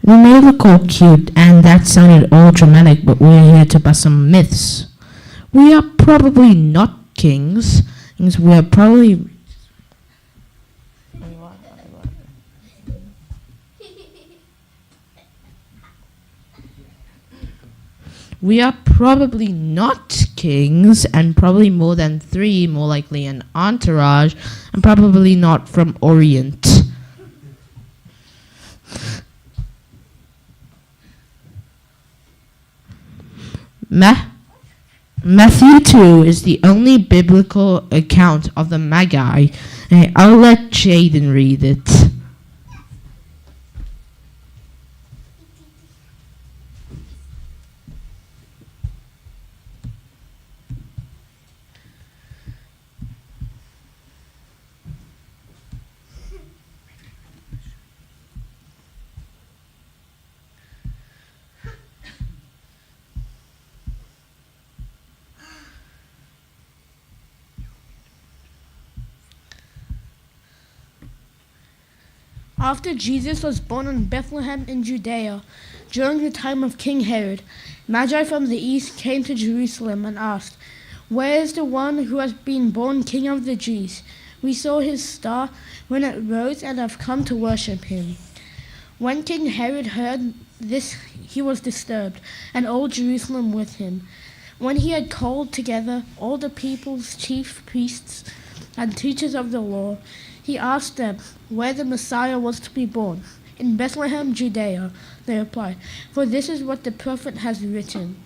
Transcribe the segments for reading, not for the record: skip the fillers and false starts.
We may look all cute, and that sounded all dramatic, but we're here to bust some myths. We are probably not kings. We're probably... We are probably not kings, and probably more than 3, more likely an entourage, and probably not from Orient. Matthew 2 is the only biblical account of the Magi. I'll let Jadon read it. After Jesus was born in Bethlehem in Judea, during the time of King Herod, Magi from the east came to Jerusalem and asked, "Where is the one who has been born King of the Jews? We saw his star when it rose and have come to worship him." When King Herod heard this, he was disturbed, and all Jerusalem with him. When he had called together all the people's chief priests and teachers of the law, he asked them where the Messiah was to be born. "In Bethlehem, Judea," they replied, "for this is what the prophet has written.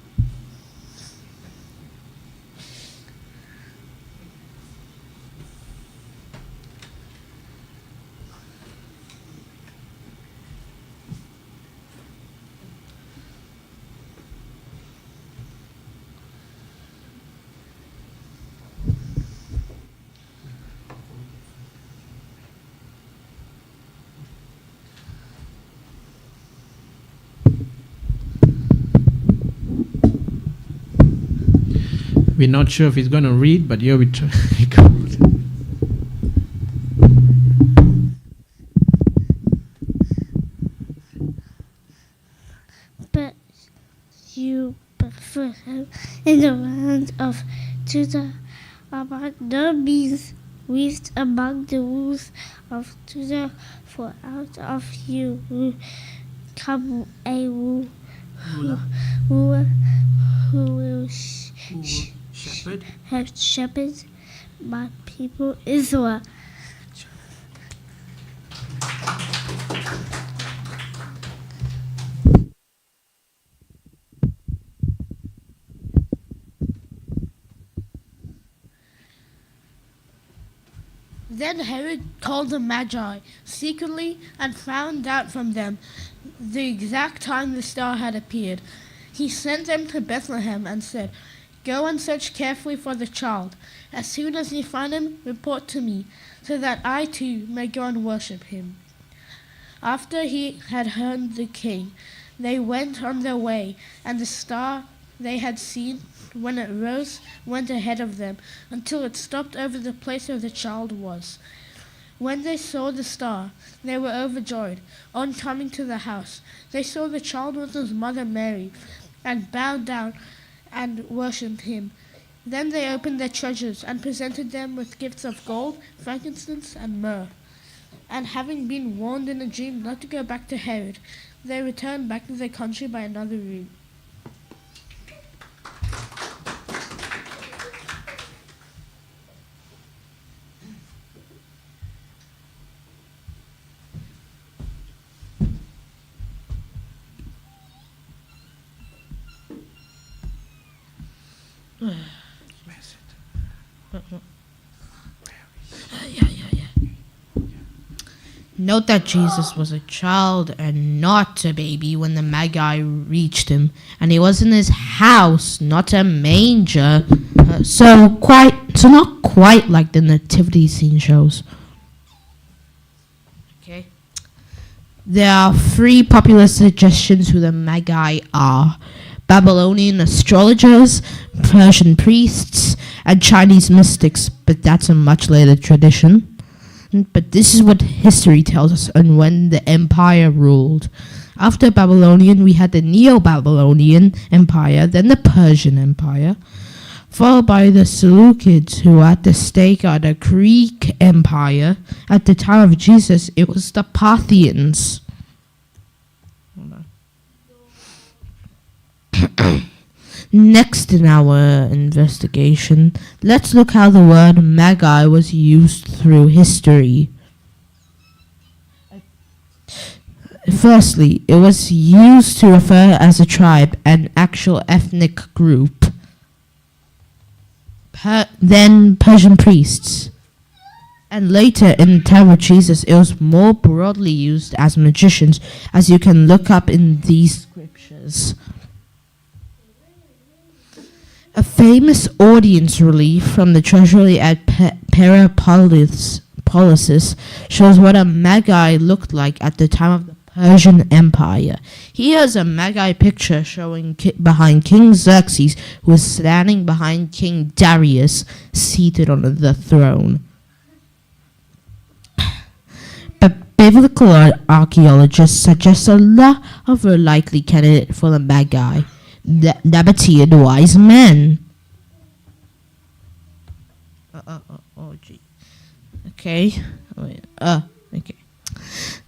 We're not sure if he's going to read, but here we try. But you, Bethlehem, in the land of Judah, are by no means least among the rulers of Judah, for out of you will come a ruler who will shepherd my people Israel." Then Herod called the Magi secretly and found out from them the exact time the star had appeared. He sent them to Bethlehem and said, "Go and search carefully for the child. As soon as you find him, report to me, so that I too may go and worship him." After he had heard the king, they went on their way, and the star they had seen when it rose went ahead of them until it stopped over the place where the child was. When they saw the star, they were overjoyed. On coming to the house, they saw the child with his mother Mary, and bowed down and worshipped him. Then they opened their treasures and presented them with gifts of gold, frankincense, and myrrh. And having been warned in a dream not to go back to Herod, they returned back to their country by another route. Note that Jesus was a child and not a baby when the Magi reached him, and he was in his house, not a manger. So not quite like the nativity scene shows. Okay. There are 3 popular suggestions who the Magi are: Babylonian astrologers, Persian priests, and Chinese mystics, but that's a much later tradition. But this is what history tells us on when the empire ruled. After Babylonian, we had the Neo-Babylonian Empire, then the Persian Empire, followed by the Seleucids, who at the stake are the Greek Empire. At the time of Jesus, it was the Parthians. Next in our investigation, let's look how the word Magi was used through history. Firstly, it was used to refer as a tribe, an actual ethnic group. Then Persian priests. And later, in the time of Jesus, it was more broadly used as magicians, as you can look up in these scriptures. A famous audience relief from the treasury at Peripolis shows what a magi looked like at the time of the Persian Empire. Here's a magi picture showing behind King Xerxes, who is standing behind King Darius, seated on the throne. But biblical archaeologists suggest a lot of a likely candidate for the magi. Nabatean wise men. Gee. Okay. Okay.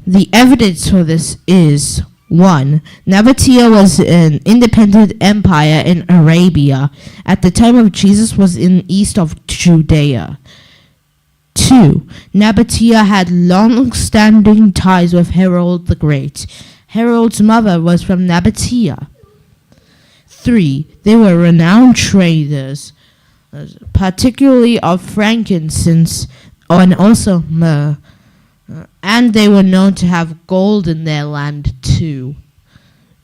The evidence for this is 1. Nabatea was an independent empire in Arabia. At the time of Jesus was in east of Judea. 2. Nabatea had long-standing ties with Herod the Great. Herod's mother was from Nabatea. 3. They were renowned traders, particularly of frankincense and also myrrh, and they were known to have gold in their land too,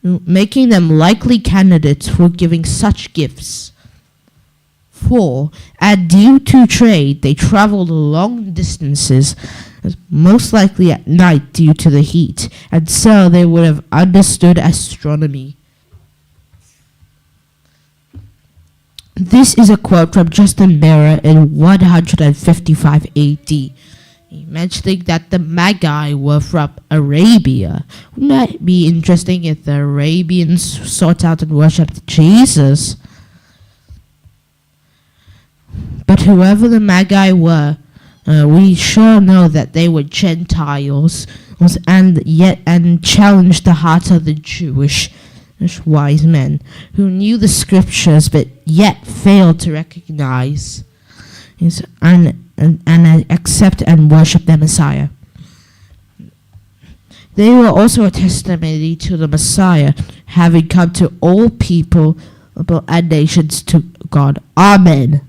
making them likely candidates for giving such gifts. 4. Due to trade, they traveled long distances, most likely at night due to the heat, and so they would have understood astronomy. This is a quote from Justin Mera in 155 AD. Mentioning that the Magi were from Arabia. Wouldn't that be interesting if the Arabians sought out and worshipped Jesus? But whoever the Magi were, we sure know that they were Gentiles and challenged the hearts of the Jewish wise men who knew the scriptures but yet failed to recognize and accept and worship the Messiah. They were also a testimony to the Messiah, having come to all people and nations to God. Amen.